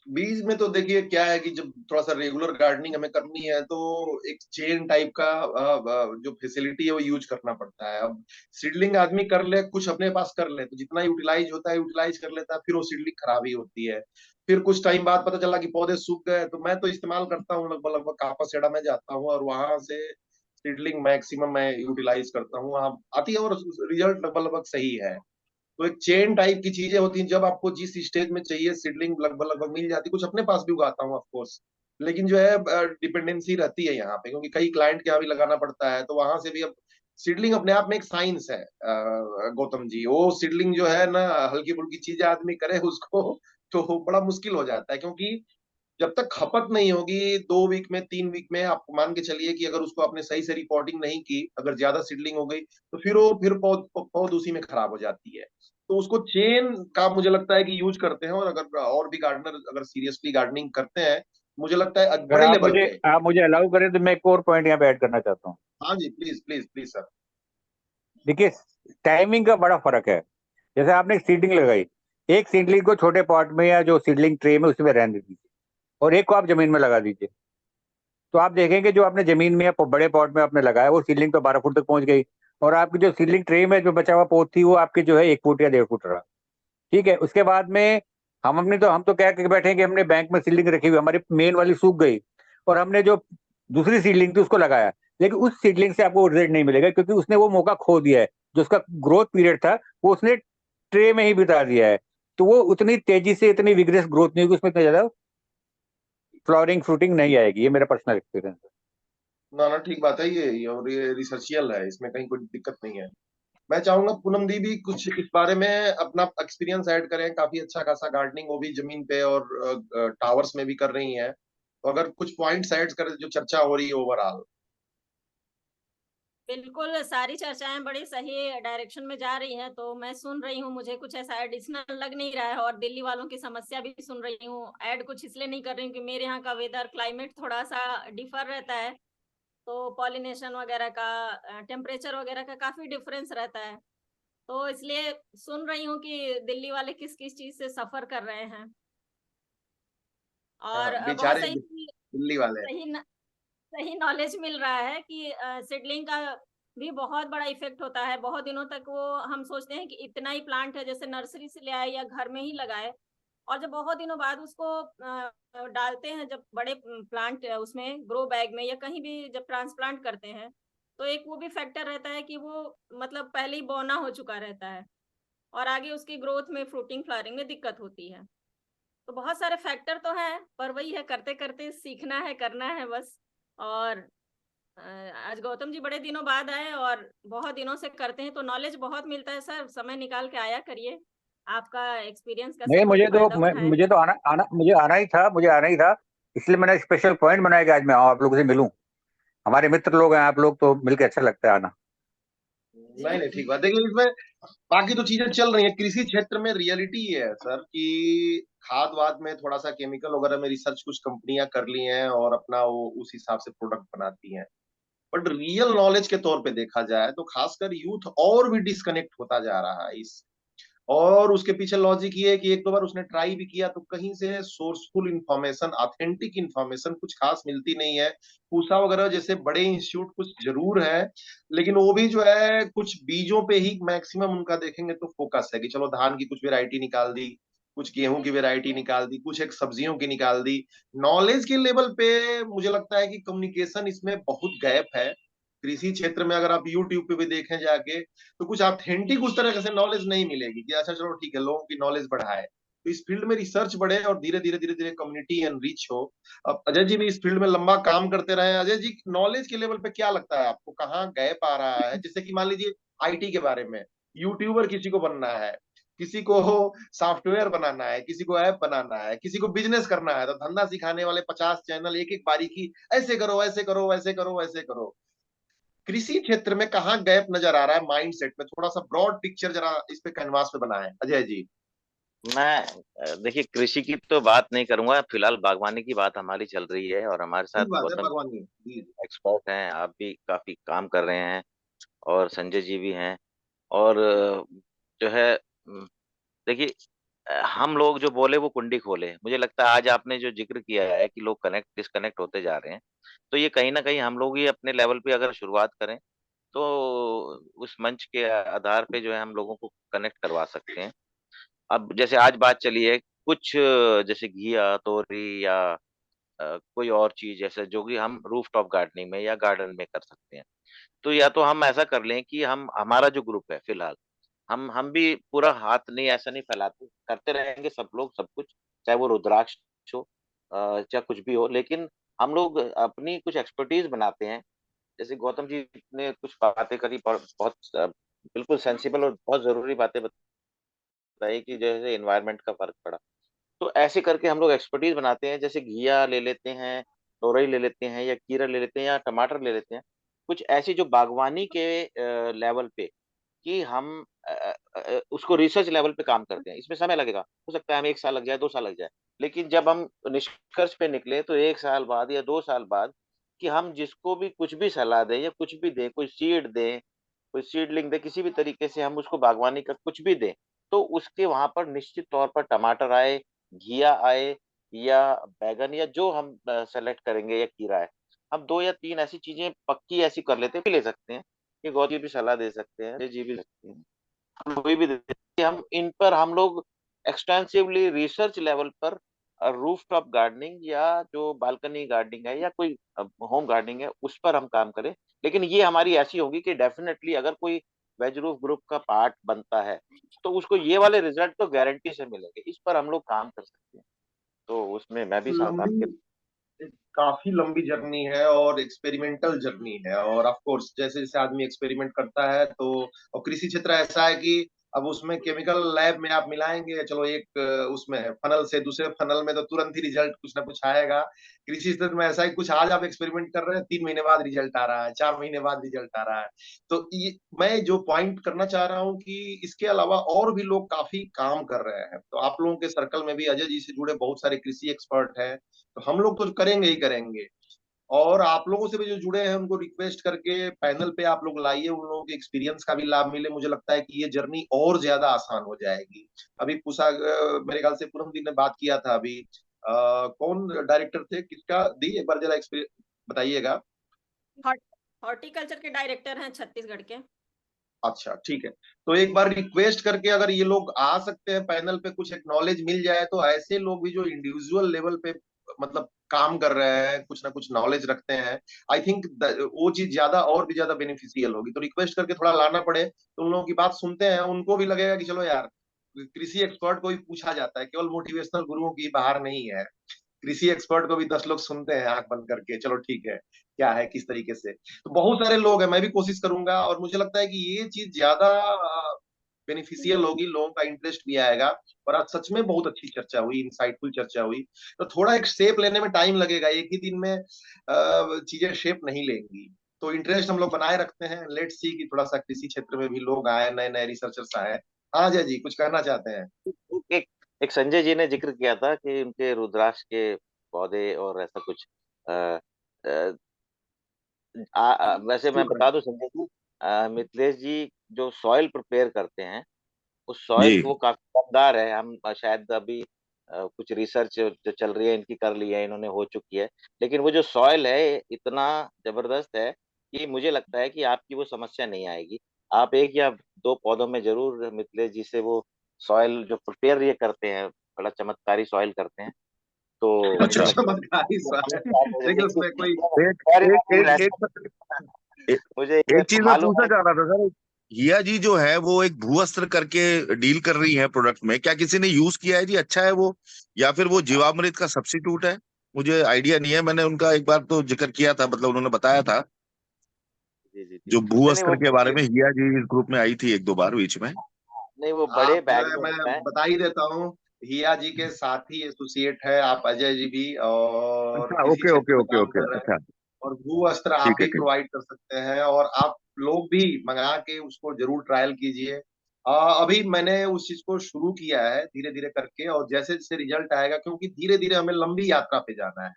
बीज में तो देखिए क्या है कि जब थोड़ा सा रेगुलर गार्डनिंग हमें करनी है तो एक चेन टाइप का जो फैसिलिटी है वो यूज करना पड़ता है। अब सीडलिंग आदमी कर ले, कुछ अपने पास कर ले, तो जितना यूटिलाइज होता है यूटिलाइज कर लेता है, फिर वो सीडलिंग खराब ही होती है। फिर कुछ टाइम बाद पता चला कि पौधे सूख गए, तो मैं तो इस्तेमाल करता हूँ लगभग लगभग कापासेडा में जाता हूँ और वहां से सीडलिंग मैक्सिमम मैं यूटिलाइज करता हूँ, वहां आती है और रिजल्ट लगभग लगभग सही है। तो एक चेन टाइप की चीजें होती हैं, जब आपको जिस स्टेज में चाहिए सीडलिंग लगभग लगभग मिल जाती है। कुछ अपने पास भी उगाता हूँ ऑफ कोर्स, लेकिन जो है डिपेंडेंसी रहती है यहाँ पे, क्योंकि कई क्लाइंट के यहाँ भी लगाना पड़ता है, तो वहां से भी अब सीडलिंग अपने आप में एक साइंस है। गौतम जी, वो सीडलिंग जो है ना, हल्की फुल्की चीजें आदमी करे उसको तो बड़ा मुश्किल हो जाता है, क्योंकि जब तक खपत नहीं होगी 2 वीक में 3 वीक में, आप मान के चलिए कि अगर उसको आपने सही से रिपोर्टिंग नहीं की, अगर ज्यादा सीडलिंग हो गई, तो फिर वो फिर पौध पौध उसी में खराब हो जाती है। तो उसको चेन का मुझे लगता है कि यूज करते हैं, और अगर और भी गार्डनर अगर सीरियसली गार्डनिंग करते हैं, मुझे लगता है अगर बड़े लेवल पे। आप मुझे अलाउ करें तो मैं एक और पॉइंट यहाँ पे ऐड करना चाहता हूँ। हाँ जी, प्लीज प्लीज प्लीज सर। देखिए, टाइमिंग का बड़ा फर्क है। जैसे आपने एक सीडलिंग लगाई, एक सीडलिंग को छोटे पॉट में या जो सीडलिंग ट्रे में उसमें रहने दीजिए, और एक को आप जमीन में लगा दीजिए। तो आप देखेंगे जो आपने जमीन में या बड़े पॉट में आपने लगाया, वो सीडलिंग तो 12 फुट तक पहुंच गई, और आपकी जो सीडलिंग ट्रे में जो बचा हुआ पौध थी, वो आपकी जो है 1 फुट या 1.5 फुट रहा। ठीक है, उसके बाद में हम तो कह के बैठे हैं कि हमने बैंक में सीडलिंग रखी हुई, हमारी मेन वाली सूख गई, और हमने जो दूसरी सीडलिंग थी उसको लगाया, लेकिन उस सीडलिंग से आपको रिजल्ट नहीं मिलेगा, क्योंकि उसने वो मौका खो दिया है। जो उसका ग्रोथ पीरियड था, वो उसने ट्रे में ही बिता दिया है। तो वो उतनी तेजी से इतनी विग्रेस ग्रोथ नहीं होगी, उसमें इतना ज्यादा फ्लावरिंग फ्रूटिंग नहीं आएगी। ये मेरा पर्सनल एक्सपीरियंस है। ना ना, ठीक बात है ये, और ये रिसर्चियल है, इसमें कहीं कोई दिक्कत नहीं है। मैं चाहूंगा पूनम दी भी कुछ इस बारे में अपना एक्सपीरियंस ऐड करें, काफी अच्छा खासा गार्डनिंग वो भी जमीन पे और टावर्स में भी कर रही हैं, तो अगर कुछ पॉइंट्स ऐड करें जो चर्चा हो रही है ओवरऑल। बिल्कुल, सारी चर्चाएँ बड़ी सही डायरेक्शन में जा रही हैं, तो मैं सुन रही हूँ, मुझे कुछ ऐसा एडिशनल लग नहीं रहा है, और दिल्ली वालों की समस्या भी सुन रही हूँ। ऐड कुछ इसलिए नहीं कर रही हूँ कि मेरे यहाँ का वेदर क्लाइमेट थोड़ा-सा डिफर रहता है, तो पॉलिनेशन वगैरह का टेम्परेचर वगैरह का काफ़ी डिफरेंस रहता है। तो इसलिए सुन रही हूँ कि दिल्ली वाले किस किस चीज से सफर कर रहे हैं। और बहुत बेचारे सही दिल्ली वाले। सही सही नॉलेज मिल रहा है कि सीडलिंग का भी बहुत बड़ा इफेक्ट होता है। बहुत दिनों तक वो हम सोचते हैं कि इतना ही प्लांट है, जैसे नर्सरी से ले आए या घर में ही लगाए, और जब बहुत दिनों बाद उसको डालते हैं, जब बड़े प्लांट उसमें ग्रो बैग में या कहीं भी जब ट्रांसप्लांट करते हैं, तो एक वो भी फैक्टर रहता है कि वो मतलब पहले ही बौना हो चुका रहता है और आगे उसकी ग्रोथ में, फ्रूटिंग फ्लावरिंग में दिक्कत होती है। तो बहुत सारे फैक्टर तो हैं, पर वही है, करते करते सीखना है, करना है बस। और आज गौतम जी बड़े दिनों बाद आए और बहुत दिनों से करते हैं तो नॉलेज बहुत मिलता है। सर समय निकाल के आया करिए, आपका एक्सपीरियंस का नहीं, सब लोग फायदा उठाए। मुझे तो आना ही था, मुझे आना ही था। इसलिए मैंने स्पेशल पॉइंट बनाया कि आज मैं आऊँ, आप लोगों से मिलूं। हमारे मित्र लोग हैं आप लोग, तो मिलकर अच्छा लगता है आना। नहीं नहीं, ठीक बात। देखिए इसमें बाकी तो चीजें चल रही है। कृषि क्षेत्र में रियलिटी ये है सर कि खाद वाद में थोड़ा सा केमिकल वगैरह में रिसर्च कुछ कंपनियां कर ली हैं और अपना वो उस हिसाब से प्रोडक्ट बनाती हैं। बट रियल नॉलेज के तौर पे देखा जाए तो खासकर यूथ और भी डिस्कनेक्ट होता जा रहा है इस। और उसके पीछे लॉजिक ये है कि एक दो बार उसने ट्राई भी किया तो कहीं से सोर्सफुल इंफॉर्मेशन, ऑथेंटिक इंफॉर्मेशन कुछ खास मिलती नहीं है। पूसा वगैरह जैसे बड़े इंस्टीट्यूट कुछ जरूर है, लेकिन वो भी जो है कुछ बीजों पे ही मैक्सिमम उनका देखेंगे तो फोकस है कि चलो धान की कुछ वेराइटी निकाल दी, कुछ गेहूं की वेराइटी निकाल दी, कुछ एक सब्जियों की निकाल दी। नॉलेज के लेवल पे मुझे लगता है कि कम्युनिकेशन इसमें बहुत गैप है। कृषि क्षेत्र में अगर आप यूट्यूब पे भी देखें जाके तो कुछ ऑथेंटिक उस तरह से नॉलेज नहीं मिलेगी कि अच्छा चलो ठीक है, लोगों की नॉलेज बढ़ाए। तो इस फील्ड में रिसर्च बढ़े और धीरे धीरे धीरे धीरे कम्युनिटी एनरिच हो। अब अजय जी भी इस फील्ड में लंबा काम करते रहे। अजय जी, नॉलेज के लेवल पे क्या लगता है आपको, कहाँ गैप आ रहा है? जैसे कि मान लीजिए आईटी के बारे में, यूट्यूबर किसी को बनना है, किसी को सॉफ्टवेयर बनाना है, किसी को ऐप बनाना है, किसी को बिजनेस करना है, तो धंधा सिखाने वाले 50 चैनल, एक एक बारीकी, ऐसे करो ऐसे करो वैसे करो वैसे करो। कृषि क्षेत्र में कहाँ गैप नजर आ रहा है माइंडसेट में? थोड़ा सा ब्रॉड पिक्चर जरा इस पे कैनवास पे बनाएं अजय जी। मैं देखिए कृषि की तो बात नहीं करूंगा, फिलहाल बागवानी की बात हमारी चल रही है और हमारे साथ ठीक बात है, गौतम भगवान जी। एक्सपर्ट हैं, आप भी काफी काम कर रहे हैं और संजय जी भी हैं। और जो है देखिए हम लोग जो बोले वो कुंडी खोले। मुझे लगता है आज आपने जो जिक्र किया है कि लोग कनेक्ट डिस्कनेक्ट होते जा रहे हैं, तो ये कहीं ना कहीं हम लोग ही अपने लेवल पे अगर शुरुआत करें तो उस मंच के आधार पे जो है हम लोगों को कनेक्ट करवा सकते हैं। अब जैसे आज बात चली है कुछ जैसे घिया तोरी या कोई और चीज जैसे जो कि हम रूफ टॉप गार्डनिंग में या गार्डन में कर सकते हैं। तो या तो हम ऐसा कर लें कि हम हमारा जो ग्रुप है फिलहाल हम भी पूरा हाथ नहीं ऐसा नहीं फैलाते, करते रहेंगे सब लोग सब कुछ, चाहे वो रुद्राक्ष हो चाहे कुछ भी हो, लेकिन हम लोग अपनी कुछ एक्सपर्टीज बनाते हैं। जैसे गौतम जी ने कुछ बातें करी बहुत बिल्कुल सेंसिबल और बहुत जरूरी बातें बताई कि जैसे इन्वायरमेंट का फर्क पड़ा। तो ऐसे करके हम लोग एक्सपर्टीज बनाते हैं, जैसे घिया ले लेते हैं, तोरई ले लेते हैं या खीरा ले लेते हैं या टमाटर ले लेते हैं। कुछ ऐसी जो बागवानी के लेवल पे कि हम उसको रिसर्च लेवल पे काम करते हैं। इसमें समय लगेगा, हो सकता है हमें 1 साल लग जाए 2 साल लग जाए, लेकिन जब हम निष्कर्ष पे निकले तो 1 साल बाद या 2 साल बाद कि हम जिसको भी कुछ भी सलाह दें या कुछ भी दें, कोई सीड दें, कोई सीडलिंग दें, किसी भी तरीके से हम उसको बागवानी का कुछ भी दें, तो उसके वहां पर निश्चित तौर पर टमाटर आए, घिया आए या बैगन या जो हम सेलेक्ट करेंगे या खीरा है। हम 2 या 3 ऐसी चीजें पक्की ऐसी कर लेते हैं, भी ले सकते हैं कि गौरी जी भी सलाह दे सकते हैं, जी भी सकते हैं, हम कोई भी दे सकते हैं। हम इन पर हम लोग एक्सटेंसिवली रिसर्च लेवल पर रूफ टॉप गार्डनिंग या जो बालकनी गार्डनिंग है या कोई होम गार्डनिंग है उस पर हम काम करें। लेकिन ये हमारी ऐसी होगी कि डेफिनेटली अगर कोई वेज रूफ ग्रुप का पार्ट बनता है तो उसको ये वाले रिजल्ट तो गारंटी से मिलेंगे। इस पर हम लोग काम कर सकते हैं, तो उसमें मैं भी साथ आपके। लंबी, काफी लंबी जर्नी है और एक्सपेरिमेंटल जर्नी है। और ऑफ कोर्स जैसे जैसे आदमी एक्सपेरिमेंट करता है तो, और कृषि क्षेत्र ऐसा है कि अब उसमें केमिकल लैब में आप मिलाएंगे, चलो एक उसमें फनल से दूसरे फनल में तो तुरंत ही रिजल्ट कुछ ना कुछ आएगा। कृषि क्षेत्र में ऐसा है, कुछ आज आप एक्सपेरिमेंट कर रहे हैं, 3 महीने बाद रिजल्ट आ रहा है, 4 महीने बाद रिजल्ट आ रहा है। तो ये मैं जो पॉइंट करना चाह रहा हूँ कि इसके अलावा और भी लोग काफी काम कर रहे हैं। तो आप लोगों के सर्कल में भी अजय जी से जुड़े बहुत सारे कृषि एक्सपर्ट हैं, तो हम लोग तो करेंगे ही करेंगे। और आप लोगों से भी जो जुड़े हैं उनको रिक्वेस्ट करके पैनल पे आप लोग लाइए, उन लोगों के एक्सपीरियंस का भी लाभ मिले। मुझे लगता है कि ये जर्नी और ज्यादा आसान हो जाएगी। अभी मेरे ख्याल से पूनम दी ने बात किया था अभी, कौन डायरेक्टर थे, किसका दी, एक बार जरा एक्सपीरियंस बताइएगा। हॉर्टिकल्चर के डायरेक्टर हैं छत्तीसगढ़ के। अच्छा ठीक है, तो एक बार रिक्वेस्ट करके अगर ये लोग आ सकते हैं पैनल पे, कुछ एक्नॉलेज मिल जाए, तो ऐसे लोग भी जो इंडिविजुअल लेवल पे मतलब काम कर रहे हैं, कुछ ना कुछ नॉलेज रखते हैं, आई थिंक वो चीज ज्यादा और भी ज्यादा बेनिफिशियल होगी। तो रिक्वेस्ट करके थोड़ा लाना पड़े, तो उन लोगों की बात सुनते हैं, उनको भी लगेगा कि चलो यार, कृषि एक्सपर्ट को भी पूछा जाता है, केवल मोटिवेशनल गुरुओं की बाहर नहीं है, कृषि एक्सपर्ट को भी 10 लोग सुनते हैं आंख बंद करके, चलो ठीक है क्या है किस तरीके से। तो बहुत सारे लोग हैं, मैं भी कोशिश करूंगा, और मुझे लगता है कि ये चीज ज्यादा बेनिफिशियल होगी, लोगों का इंटरेस्ट भी आएगा। और आज सच में बहुत अच्छी चर्चा हुई, इंसाइटफुल चर्चा हुई। तो थोड़ा एक शेप लेने में टाइम लगेगा, एक ही दिन में चीजें शेप नहीं लेंगी। तो इंटरेस्ट हम लोग बनाए रखते हैं, लेट्स सी कि थोड़ा सा कृषि क्षेत्र में भी लोग आए, नए नए रिसर्चर्स आए। हाँ जय जी, कुछ कहना चाहते हैं? एक एक संजय जी ने जिक्र किया था कि उनके रुद्राक्ष के पौधे और ऐसा कुछ आ, आ, वैसे मैं बता दूं संजय जी, मिथिलेश जी जो सॉइल प्रिपेयर करते हैं, उस सॉइल जी। वो काफी दमदार है। हम शायद अभी कुछ रिसर्च जो चल रही है इनकी कर ली है, इन्होंने हो चुकी है, लेकिन वो जो सॉइल है इतना जबरदस्त है कि मुझे लगता है कि आपकी वो समस्या नहीं आएगी। आप एक या दो पौधों में जरूर मिथिलेश जी से वो सॉइल जो प्रिपेयर ये करते हैं, बड़ा चमत्कारी सॉइल करते हैं, तो मुझे अच्छा। लगता चमत्कारी है सवाल है। देखिए उसमें कोई एक एक एक एक मुझे एक चीज मैं मालूम पूछना है। चाह रहा था सर, हिया जी जो है वो एक भूअस्त्र करके डील कर रही है प्रोडक्ट में, क्या किसी ने यूज किया है जी? अच्छा है वो, या फिर वो जीवामृत का सब्स्टिट्यूट है? मुझे आइडिया नहीं है, मैंने उनका एक बार तो जिक्र किया था, मतलब उन्होंने बताया था जी जी जी। जो नहीं नहीं, भूअस्त्र वो के बारे में। हिया जी इस ग्रुप में आई थी एक दो बार बीच में। नहीं वो बड़े आप जो बैग है, में मैं होता है। बता ही देता हूँ, हिया जी के साथी एसोसिएट है आप अजय जी भी, और अच्छा, इसी ओके क्षेत्र ओके में ओके काम ओके, कर रहे हैं। अच्छा। और भू वस्त्र आप ठीक है भी ठीक। प्रोवाइड कर सकते हैं, और आप लोग भी मंगा के उसको जरूर ट्रायल कीजिए। अभी मैंने उस चीज को शुरू किया है धीरे धीरे करके, और जैसे जैसे रिजल्ट आएगा, क्योंकि धीरे धीरे हमें लंबी यात्रा पे जाना है,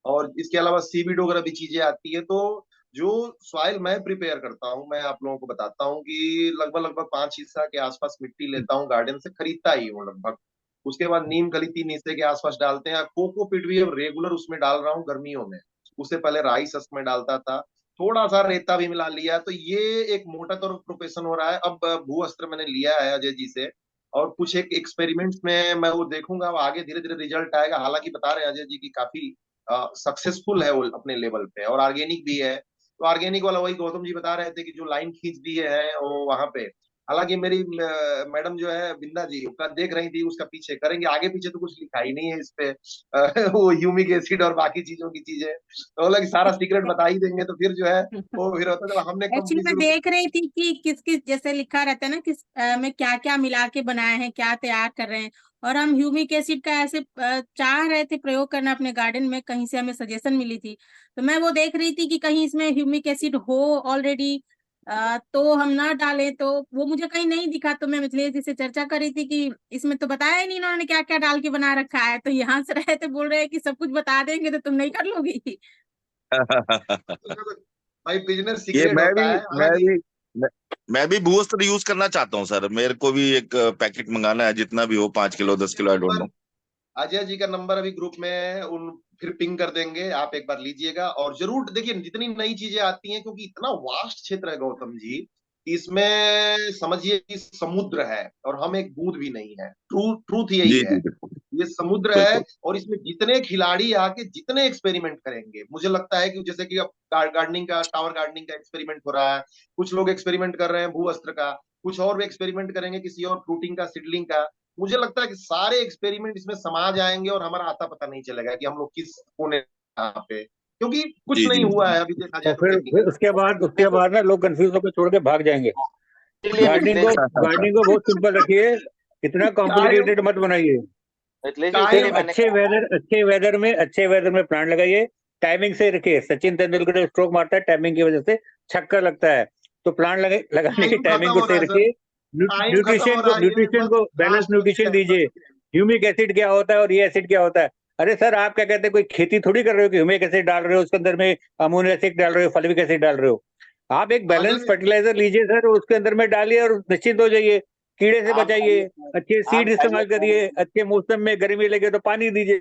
और इसके अलावा सीबीड वगैरह भी चीजें आती है। तो जो सॉइल मैं प्रिपेयर करता हूँ, मैं आप लोगों को बताता हूँ कि लगभग लगभग 5 हिस्सा के आसपास मिट्टी लेता हूँ, गार्डन से खरीदता ही हूँ लगभग। उसके बाद नीम खली 3 हिस्से के आसपास डालते हैं। कोकोपीट भी अब रेगुलर उसमें डाल रहा हूँ गर्मियों में, उससे पहले राई सस में डालता था, थोड़ा सा रेता भी मिला लिया। तो ये एक मोटा तौर प्रोफेशन हो रहा है। अब भू अस्त्र मैंने लिया है अजय जी से, और कुछ एक एक्सपेरिमेंट्स में मैं वो देखूंगा, अब आगे धीरे धीरे रिजल्ट आएगा। हालांकि बता रहे हैं अजय जी की काफी सक्सेसफुल है वो अपने लेवल पे, और ऑर्गेनिक भी है। तो ऑर्गेनिक वाला वही गौतम जी बता रहे थे कि जो लाइन खींच दिए हैं वो वहां पे, हालांकि मेरी मैडम जो है बिंदा जी उसका देख रही थी, उसका पीछे करेंगे, आगे पीछे तो कुछ लिखा ही नहीं है इस पे वो ह्यूमिक एसिड और बाकी चीजों की चीजें, तो बोला कि सारा सीक्रेट बता ही देंगे, तो फिर जो है वो फिर होता है। जब हमने एक्चुअली कंपनी मैं शुरू देख रही थी कि किस किस जैसे लिखा रहता है ना, किस में क्या क्या मिला के बनाए हैं, क्या तैयार कर रहे हैं। और हम ह्यूमिक एसिड का ऐसे चाह रहे थे प्रयोग करना अपने गार्डन में, कहीं से हमें सजेशन मिली थी। तो मैं वो देख रही थी कि कहीं इसमें ह्यूमिक एसिड हो ऑलरेडी, तो हम ना डालें। तो वो मुझे कहीं नहीं दिखा, तो मैं मिथिलेश जी से चर्चा कर रही थी कि इसमें तो बताया ही नहीं इन्होंने क्या क्या डाल के बना रखा है। तो यहाँ से रहे थे बोल रहे हैं कि सब कुछ बता देंगे तो तुम नहीं कर लोगी। भाई बिजनेस ये सीक्रेट होता है, हालांकि मैं, मैं भी भूअस्त्र यूज करना चाहता हूँ सर, मेरे को भी एक पैकेट मंगाना है, जितना भी हो, 5 kilo 10 kilo, I don't know. Ajay ji का नंबर अभी ग्रुप में उन फिर पिंग कर देंगे, आप एक बार लीजिएगा। और जरूर देखिए जितनी नई चीजें आती हैं, क्योंकि इतना वास्ट क्षेत्र है गौतम जी, इसमें समझिए कि समुद्र है और हम एक बूंद भी नहीं है। ट्रूथ यही जी है, जी बिल्कुल ये समुद्र है। बिल्कुल। और इसमें जितने खिलाड़ी आके जितने एक्सपेरिमेंट करेंगे, मुझे लगता है कि जैसे कि अब गार्डनिंग का, टावर गार्डनिंग का एक्सपेरिमेंट हो रहा है, कुछ लोग एक्सपेरिमेंट कर रहे हैं भू अस्त्र का, कुछ और भी एक्सपेरिमेंट करेंगे किसी और फ्रूटिंग का, सीडलिंग का। मुझे लगता है कि सारे एक्सपेरिमेंट इसमें समा जाएंगे, और हमारा आता पता नहीं चलेगा कि हम लोग किस कोने यहाँ पे, क्योंकि कुछ जी नहीं जी हुआ है अभी देखा जाए और तो फिर टेक्निकली। उसके बाद ना लोग कंफ्यूज होकर छोड़ के भाग जाएंगे। इसीलिए मिथिलेश गार्डनिंग को बहुत सिंपल रखिए, इतना कायम कॉम्प्लिकेटेड मत बनाइए। मिथिलेश जी इसीलिए कायम मैंने कहा। अच्छे वेदर में प्लांट लगाइए, टाइमिंग से रखिए। सचिन तेंदुलकर स्ट्रोक मारता है टाइमिंग की वजह से, छक्का लगता है। तो प्लांट लगाने की टाइम खत्म टाइमिंग को हो रहा सही है सर, रखिए। टाइम खत्म हो रहा है, ये न्यूट्रिशन बस को बैलेंस लास्ट में न्यूट्रिशन है, 10 दीजिए। सेकंड। ह्यूमिक एसिड क्या होता है और ये एसिड क्या होता है, अरे सर, आप क्या कहते हैं, कोई खेती थोड़ी कर रहे हो कि ह्यूमिक एसिड डाल रहे हो, उसके अंदर में अमोनिया एसिड डाल रहे हो, फॉलिक एसिड डाल रहे हो। आप एक बैलेंस फर्टिलाइजर लीजिए सर, उसके अंदर में डालिए और निश्चिंत हो जाइए, कीड़े से बचाइए, अच्छे सीड इस्तेमाल करिए, अच्छे मौसम में गर्मी लगे तो पानी दीजिए।